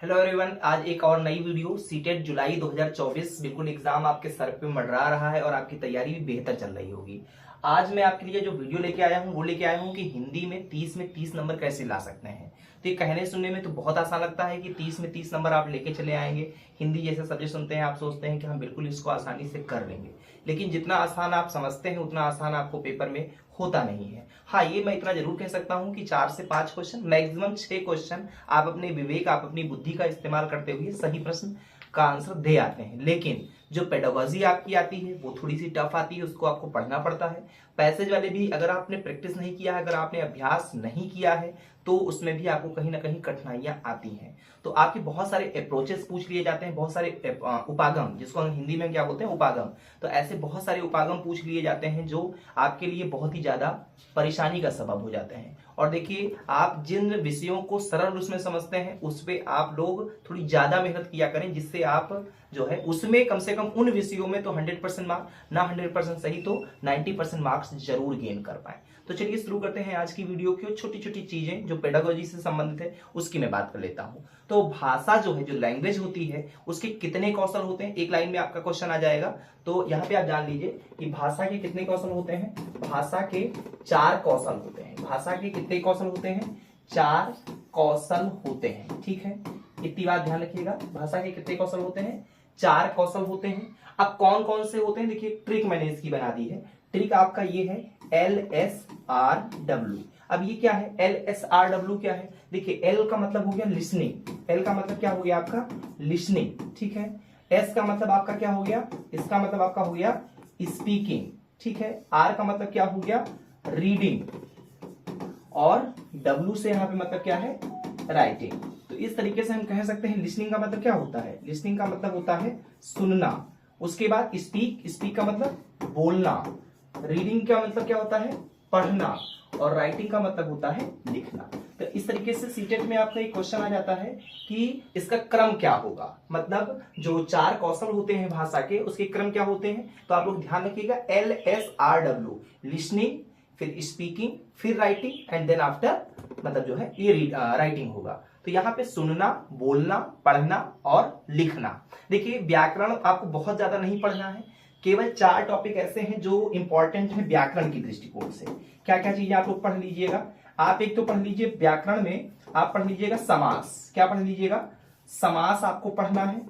Hello everyone, आज एक और नई वीडियो सीटेट जुलाई 2024 बिल्कुल एग्जाम आपके सर पे मंडरा रहा है और आपकी तैयारी भी बेहतर चल रही होगी। आज मैं आपके लिए जो वीडियो लेके आया हूँ वो लेके आया हूँ कि हिंदी में 30 नंबर कैसे ला सकते हैं। तो ये कहने सुनने में तो बहुत आसान लगता है कि 30 नंबर आप लेके चले आएंगे। हिंदी जैसे सब्जेक्ट सुनते हैं आप सोचते हैं कि हम बिल्कुल इसको आसानी से कर लेंगे, लेकिन जितना आसान आप समझते हैं उतना आसान आपको पेपर में होता नहीं है। हाँ, ये मैं इतना जरूर कह सकता हूँ कि 4 से 5 क्वेश्चन, मैक्सिमम 6 क्वेश्चन आप अपने विवेक, आप अपनी बुद्धि का इस्तेमाल करते हुए सही प्रश्न का आंसर दे आते हैं। लेकिन जो पेडागोजी आपकी आती है वो थोड़ी सी टफ आती है, उसको आपको पढ़ना पड़ता है। पैसेज वाले भी अगर आपने प्रैक्टिस नहीं किया है, अगर आपने अभ्यास नहीं किया है, तो उसमें भी आपको कहीं ना कहीं कठिनाइयां आती हैं। तो आपके बहुत सारे अप्रोचेस पूछ लिए जाते हैं, बहुत सारे उपागम, जिसको हम हिंदी में क्या बोलते हैं, उपागम। तो ऐसे बहुत सारे उपागम पूछ लिए जाते हैं जो आपके लिए बहुत ही ज्यादा परेशानी का सबब हो जाते हैं। और देखिए, आप जिन विषयों को सरल रूप में समझते हैं उस पे आप लोग थोड़ी ज्यादा मेहनत किया करें, जिससे आप जो है उसमें कम से कम उन विषयों में तो 100% मार्क्स, ना 100% सही तो 90% मार्क्स जरूर गेन कर पाए। तो चलिए शुरू करते हैं आज की वीडियो की। छोटी छोटी चीजें जो पेडागोजी से संबंधित है उसकी मैं बात कर लेता हूं। तो भाषा जो है, जो लैंग्वेज होती है, उसके कितने कौशल होते हैं, एक लाइन में आपका क्वेश्चन आ जाएगा। तो यहाँ पे आप जान लीजिए कि भाषा के कितने कौशल होते हैं। भाषा के 4 कौशल होते हैं। भाषा के कितने कौशल होते हैं? 4 कौशल होते हैं। ठीक है, इतनी बात ध्यान रखिएगा। भाषा के कितने कौशल होते हैं? 4 कौशल होते हैं। अब कौन कौन से होते हैं, देखिए ट्रिक मैंने इसकी बना दी है। ट्रिक आपका ये है LSRW। अब ये क्या है? LSRW क्या है? देखिए, L का मतलब हो गया लिसनिंग। L का मतलब क्या हो गया आपका? लिसनिंग। ठीक है। S का मतलब आपका क्या हो गया? इसका मतलब आपका हो गया स्पीकिंग। ठीक है। R का मतलब क्या हो गया? रीडिंग। और W से यहां पे मतलब क्या है? राइटिंग। तो इस तरीके से हम कह सकते हैं लिसनिंग का मतलब क्या होता है? लिसनिंग का मतलब होता है सुनना। उसके बाद स्पीक, स्पीक का मतलब बोलना। रीडिंग का मतलब क्या होता है? पढ़ना। और राइटिंग का मतलब होता है लिखना। तो इस तरीके से सीटेट में आपका एक क्वेश्चन आ जाता है कि इसका क्रम क्या होगा, मतलब जो 4 कौशल होते हैं भाषा के, उसके क्रम क्या होते हैं। तो आप लोग ध्यान रखिएगा, LSRW, लिसनिंग, फिर स्पीकिंग, फिर राइटिंग, एंड देन आफ्टर मतलब जो है ये राइटिंग होगा। तो यहाँ पे सुनना, बोलना, पढ़ना और लिखना। देखिए, व्याकरण आपको बहुत ज्यादा नहीं पढ़ना है। केवल 4 टॉपिक ऐसे हैं जो इंपॉर्टेंट है व्याकरण की दृष्टिकोण से। क्या क्या चीजें आप लोग पढ़ लीजिएगा। आप एक तो पढ़ लीजिए व्याकरण में, आप पढ़ लीजिएगा समास। क्या पढ़ लीजिएगा? समास आपको पढ़ना है,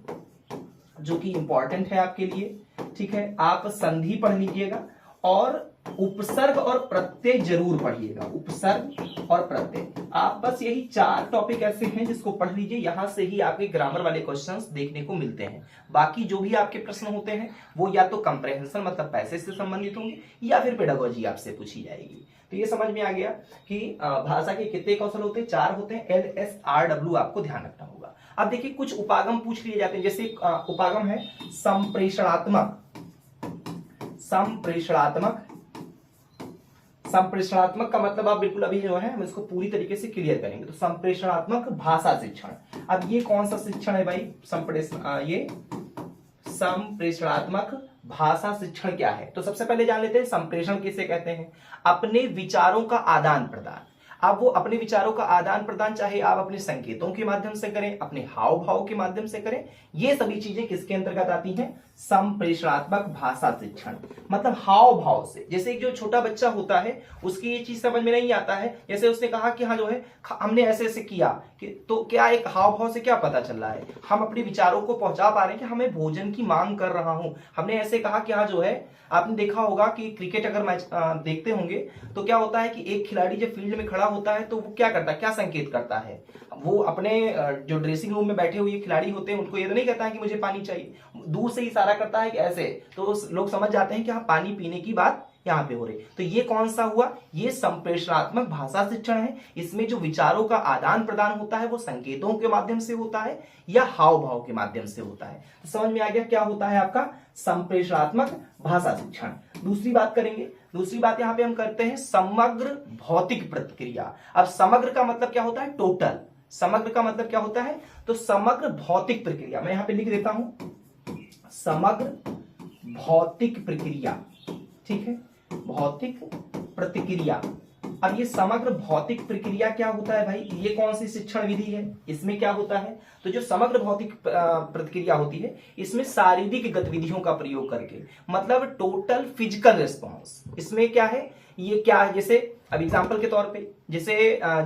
जो कि इंपॉर्टेंट है आपके लिए। ठीक है। आप संधि पढ़ लीजिएगा और उपसर्ग और प्रत्यय जरूर पढ़िएगा। उपसर्ग और प्रत्यय, आप बस यही 4 टॉपिक ऐसे हैं जिसको पढ़ लीजिए। यहां से ही आपके ग्रामर वाले क्वेश्चंस देखने को मिलते हैं। बाकी जो भी आपके प्रश्न होते हैं वो या तो कंप्रेहेंशन मतलब पैसेज से संबंधित होंगे, या फिर पेडागोजी आपसे पूछी जाएगी। तो ये समझ में आ गया कि भाषा के कितने कौशल होते हैं? 4 होते हैं। LSRW आपको ध्यान रखना होगा। अब देखिए, कुछ उपागम पूछ लिए जाते हैं। जैसे उपागम है संप्रेषणात्मक। संप्रेषणात्मक, संप्रेषणात्मक का मतलब आप बिल्कुल अभी जो है हम इसको पूरी तरीके से क्लियर करेंगे। तो संप्रेषणात्मक भाषा शिक्षण, अब ये कौन सा शिक्षण है भाई? ये संप्रेषणात्मक भाषा शिक्षण क्या है? तो सबसे पहले जान लेते हैं संप्रेषण किसे कहते हैं। अपने विचारों का आदान प्रदान। अब वो अपने विचारों का आदान प्रदान चाहे आप अपने संकेतों के माध्यम से करें, अपने हाव भाव के माध्यम से करें, ये सभी चीजें किसके अंतर्गत आती हैं? संप्रेषणात्मक भाषा शिक्षण। मतलब हाव भाव से। जैसे एक जो छोटा बच्चा होता है उसकी ये चीज समझ में नहीं आता है, जैसे उसने कहा कि हाँ जो है हमने ऐसे ऐसे किया कि, तो क्या एक हाव भाव से क्या पता चल रहा है? हम अपने विचारों को पहुंचा पा रहे हैं कि हमें भोजन की मांग कर रहा हूं। हमने ऐसे कहा कि हाँ जो है, आपने देखा होगा कि क्रिकेट अगर मैच देखते होंगे तो क्या होता है कि एक खिलाड़ी जब फील्ड में खड़ा होता है तो वो क्या करता है, क्या संकेत करता है? वो अपने जो ड्रेसिंग रूम में बैठे हुए खिलाड़ी होते हैं उनको ये तो नहीं कहता है कि मुझे पानी चाहिए, दूर से इशारा करता है कि ऐसे, तो लोग समझ जाते हैं कि हाँ पानी पीने की बात यहां पे हो रही। तो ये कौन सा हुआ? ये संप्रेषणात्मक भाषा शिक्षण है। इसमें जो विचारों का आदान प्रदान होता है वो संकेतों के माध्यम से होता है या हाव भाव के माध्यम से होता है। तो समझ में आ गया क्या होता है आपका संप्रेषणात्मक भाषा शिक्षण। दूसरी बात करेंगे। दूसरी बात यहां पे हम करते हैं समग्र भौतिक प्रतिक्रिया। अब समग्र का मतलब क्या होता है? टोटल। समग्र का मतलब क्या होता है? तो समग्र भौतिक प्रक्रिया, मैं यहां पे लिख देता हूं समग्र भौतिक प्रक्रिया। ठीक है, भौतिक प्रतिक्रिया। अब ये समग्र भौतिक प्रक्रिया क्या होता है भाई, ये कौन सी शिक्षण विधि है, इसमें क्या होता है, तो जो समग्र भौतिक प्रतिक्रिया होती है इसमें शारीरिक गतिविधियों का प्रयोग करके, मतलब टोटल फिजिकल रिस्पॉन्स, इसमें क्या है, ये क्या है, जैसे अब एग्जाम्पल के तौर पे, जैसे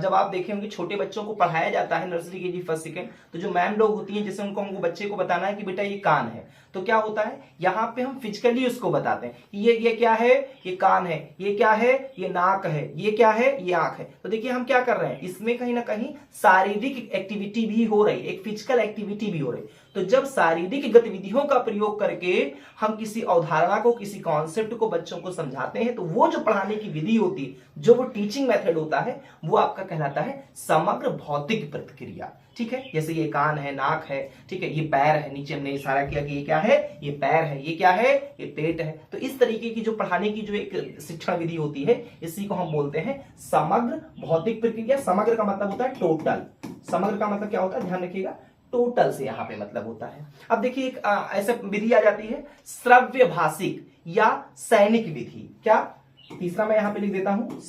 जब आप देखे होंगे छोटे बच्चों को पढ़ाया जाता है नर्सरी केजी फर्स्ट सेकंड, तो जो मैम लोग होती हैं जैसे उनको हमको बच्चे को बताना है कि बेटा ये कान है, तो क्या होता है यहाँ पे हम फिजिकली उसको बताते हैं कि ये क्या है, ये कान है, ये क्या है, ये नाक है, ये क्या है, ये आंख है। तो देखिए हम क्या कर रहे हैं, इसमें कहीं ना कहीं शारीरिक एक्टिविटी भी हो रही है, एक फिजिकल एक्टिविटी भी हो रही है। तो जब शारीरिक गतिविधियों का प्रयोग करके हम किसी अवधारणा को, किसी कॉन्सेप्ट को बच्चों को समझाते हैं, तो वो जो पढ़ाने की विधि होती है, जो वो टीचिंग मेथड होता है, वो आपका कहलाता है समग्र भौतिक प्रतिक्रिया। ठीक है, जैसे ये कान है, नाक है, ठीक है, ये पैर है, नीचे हमने इशारा किया कि ये क्या है, ये पैर है, ये क्या है, ये पेट है। तो इस तरीके की जो पढ़ाने की जो एक शिक्षण विधि होती है, इसी को हम बोलते हैं समग्र भौतिक प्रक्रिया। समग्र का मतलब होता है टोटल, समग्र का मतलब क्या होता है, ध्यान रखिएगा, टोटल से यहां पे मतलब होता है। अब देखिए एक ऐसा विधि आ जाती है श्रव्य भाषिक या सैनिक विधि। क्या, तीसरा मैं यहां पे लिख देता हूं,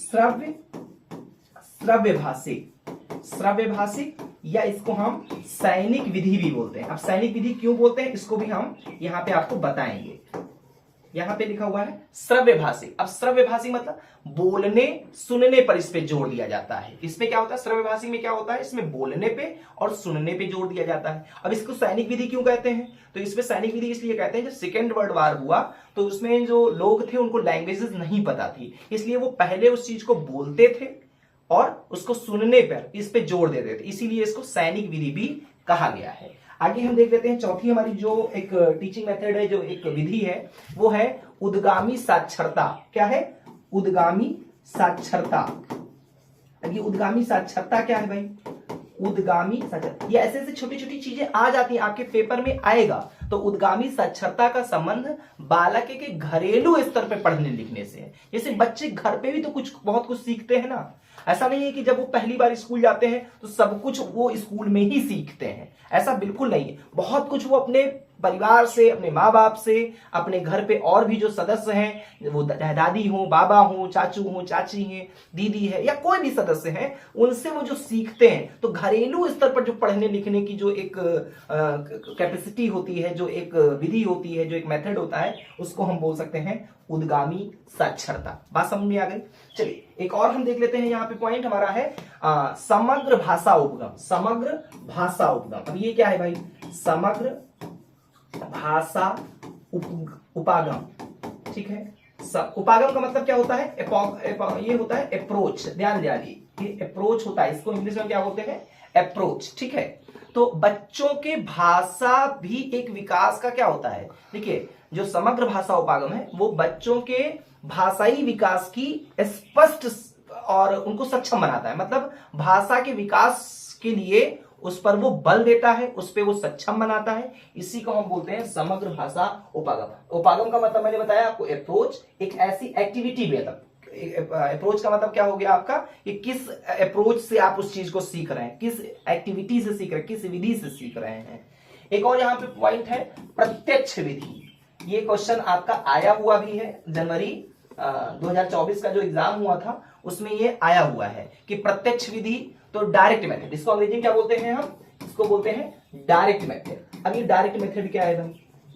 श्रव्य भाषिक या इसको हम सैनिक विधि भी बोलते हैं। अब सैनिक विधि क्यों बोलते हैं, इसको भी हम यहां पे आपको बताएंगे। यहां पे लिखा हुआ है श्रव्य भाषिक। अब श्रव्य भाषिक मतलब बोलने सुनने पर इस पे जोर दिया जाता है। इसमें क्या होता है, श्रव्य भाषिक में क्या होता है, इसमें बोलने पे और सुनने पे जोर दिया जाता है। अब इसको सैनिक विधि क्यों कहते हैं, तो इसमें सैनिक विधि इसलिए कहते हैं जब सेकेंड वर्ल्ड वार हुआ तो उसमें जो लोग थे उनको लैंग्वेजेस नहीं पता थी, इसलिए वो पहले उस चीज को बोलते थे और उसको सुनने पर इस पे जोर देते थे, इसीलिए इसको सैनिक विधि भी कहा गया है। आगे हम देख लेते हैं चौथी हमारी जो एक टीचिंग मेथड है, जो एक विधि है, वो है उद्गामी साक्षरता। क्या है, उद्गामी साक्षरता। ये उद्गामी साक्षरता क्या है भाई, उद्गामी साक्षरता, ये ऐसे ऐसे छोटी छोटी चीजें आ जाती हैं, आपके पेपर में आएगा। तो उद्गामी साक्षरता का संबंध बालक के घरेलू स्तर पे पढ़ने लिखने से है। जैसे बच्चे घर पे भी तो बहुत कुछ सीखते हैं ना, ऐसा नहीं है कि जब वो पहली बार स्कूल जाते हैं तो सब कुछ वो स्कूल में ही सीखते हैं, ऐसा बिल्कुल नहीं है। बहुत कुछ वो अपने परिवार से, अपने माँ बाप से, अपने घर पे और भी जो सदस्य हैं, वो दादी हो, बाबा हो, चाचू हो, चाची हैं, दीदी है, या कोई भी सदस्य हैं, उनसे वो जो सीखते हैं। तो घरेलू स्तर पर जो पढ़ने लिखने की जो एक कैपेसिटी होती है, जो एक विधि होती है, जो एक मेथड होता है, उसको हम बोल सकते हैं उद्गामी साक्षरता। बात समझ में आ गई। चलिए एक और हम देख लेते हैं, यहाँ पे पॉइंट हमारा है समग्र भाषा उपगम। समग्र भाषा उपगम, अब ये क्या है भाई, समग्र भाषा उपागम। ठीक है, उपागम का मतलब क्या होता है, ये होता है अप्रोच। ध्यान दिए, ये अप्रोच होता है, इसको इंग्लिश में क्या बोलते हैं, अप्रोच। ठीक है, तो बच्चों के भाषा भी एक विकास का क्या होता है, देखिए जो समग्र भाषा उपागम है वो बच्चों के भाषाई विकास की स्पष्ट और उनको सक्षम बनाता है। मतलब भाषा के विकास के लिए उस पर वो बल देता है, उस पर वो सक्षम बनाता है, इसी को हम बोलते हैं समग्र भाषा उपागम। उपागम का मतलब मैंने बताया आपको, अप्रोच एक ऐसी एक्टिविटी में, अप्रोच का मतलब क्या हो गया आपका, कि किस अप्रोच से आप उस चीज को सीख रहे हैं, किस एक्टिविटी से सीख रहे हैं, किस विधि से सीख रहे हैं। एक और यहाँ पे पॉइंट है प्रत्यक्ष विधि। ये क्वेश्चन आपका आया हुआ भी है, जनवरी 2024 का जो एग्जाम हुआ था उसमें ये आया हुआ है कि प्रत्यक्ष विधि, तो डायरेक्ट मेथड, इसको अंग्रेजी में क्या बोलते हैं हम, इसको बोलते हैं डायरेक्ट मेथड। अब ये डायरेक्ट मेथड क्या है भाई,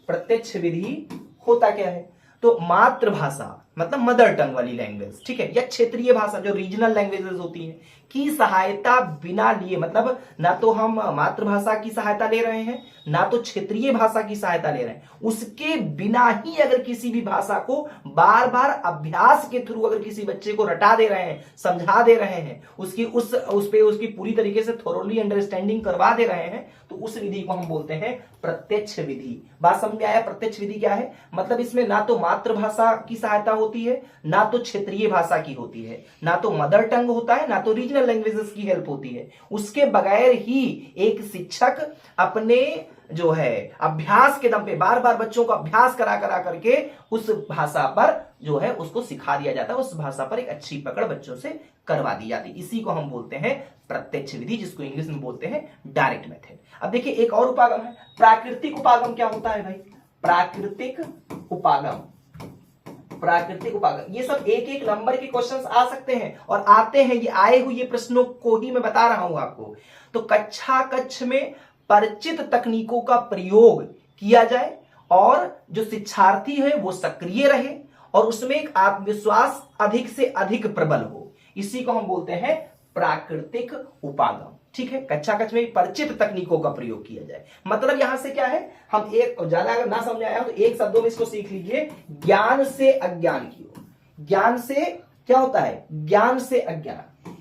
प्रत्यक्ष विधि होता क्या है, तो मातृभाषा मतलब मदर टंग वाली लैंग्वेज, ठीक है, या क्षेत्रीय भाषा जो रीजनल लैंग्वेजेस होती हैं, की सहायता बिना लिए, मतलब ना तो हम मातृभाषा की सहायता ले रहे हैं, ना तो क्षेत्रीय भाषा की सहायता ले रहे हैं, उसके बिना ही अगर किसी भी भाषा को बार बार अभ्यास के थ्रू अगर किसी बच्चे को रटा दे रहे हैं, समझा दे रहे हैं, उसकी उसकी पूरी तरीके से थोरोली अंडरस्टैंडिंग करवा दे रहे हैं, तो उस विधि को हम बोलते हैं प्रत्यक्ष विधि। बात समझ में आया, प्रत्यक्ष विधि क्या है, मतलब इसमें ना तो मातृभाषा की सहायता होती है, ना तो क्षेत्रीय भाषा की होती है, ना तो मदर टंग होता है, ना तो रीजनल लैंग्वेजेस की हेल्प होती है। उसके बगैर ही एक शिक्षक अपने जो है अभ्यास के दम पे बार बार बच्चों को अभ्यास करा करके उस भाषा पर जो है उसको सिखा दिया जाता है, उस भाषा पर एक अच्छी पकड़ बच्चों से करवा दी जाती है। इसी को हम बोलते हैं प्रत्यक्ष विधि, जिसको इंग्लिश में बोलते हैं डायरेक्ट मेथड। अब देखिए एक और उपागम है प्राकृतिक उपागम। क्या होता है भाई, प्राकृतिक उपागम। प्राकृतिक उपागम। ये सब एक एक नंबर के क्वेश्चंस आ सकते हैं और आते हैं, ये आए हुए प्रश्नों को ही मैं बता रहा हूं आपको। तो कक्षा कक्ष में परिचित तकनीकों का प्रयोग किया जाए और जो शिक्षार्थी है वो सक्रिय रहे और उसमें एक आत्मविश्वास अधिक से अधिक प्रबल हो, इसी को हम बोलते हैं प्राकृतिक उपागम। ठीक है, कक्षा कक्ष में परिचित तकनीकों का प्रयोग किया जाए। मतलब यहां से क्या है, हम एक ज्यादा अगर ना समझ आया तो एक शब्दों में इसको सीख लीजिए, ज्ञान से अज्ञान की ओर। ज्ञान से क्या होता है, ज्ञान से अज्ञान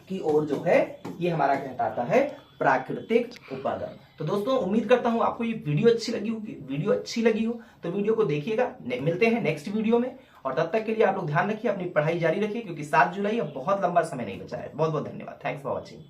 की ओर जो है ये हमारा कहता है प्राकृतिक उपागम। तो दोस्तों उम्मीद करता हूं आपको ये वीडियो अच्छी लगी होगी। वीडियो अच्छी लगी हो तो वीडियो को देखिएगा। मिलते हैं नेक्स्ट वीडियो में, और तब तक के लिए आप लोग ध्यान रखिए, अपनी पढ़ाई जारी रखिए, क्योंकि 7 जुलाई अब बहुत लंबा समय नहीं बचा है। बहुत बहुत धन्यवाद। Thanks for watching.